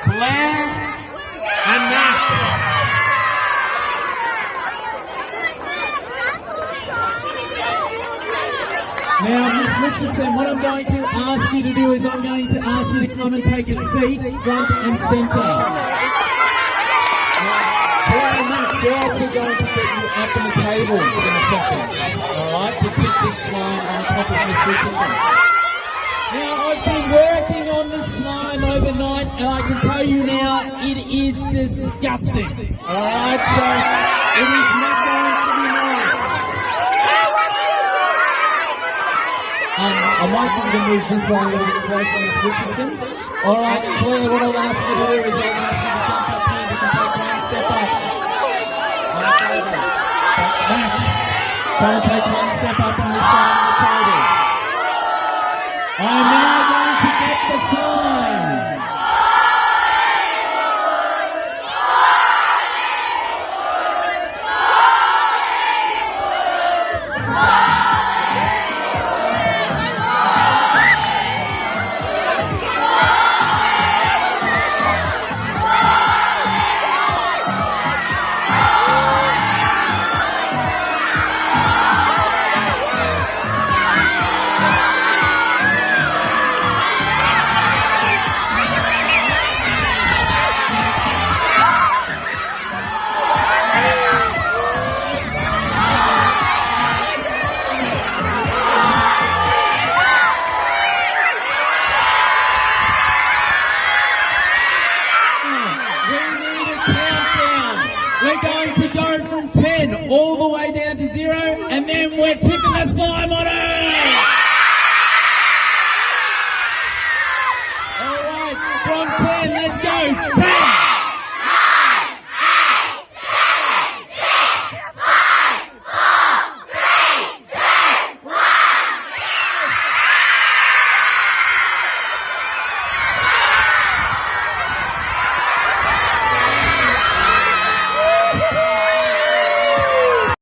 Blair and Max. Now, Miss Richardson, what I'm going to ask you to do is I'm going to ask you to come and take a seat front and centre. Blair and Max, we're actually going to get you up on the tables in a second, alright, to tip this slime on top of Miss Richardson. Now, I've been working on the slime overnight, and I can tell you now, it is disgusting. Alright, so it is not going to be nice. I might need to move this way a little bit closer, Miss Richardson. Alright, Claire, what I'll ask you to do is I'll ask you to jump up here, you can take one step up. Max, try to take one step up on this side of the table. I'm now going to get the slime. We're going to go from 10 all the way down to 0, and then we're tipping the slime on it! Alright, from 10, let's go! 10!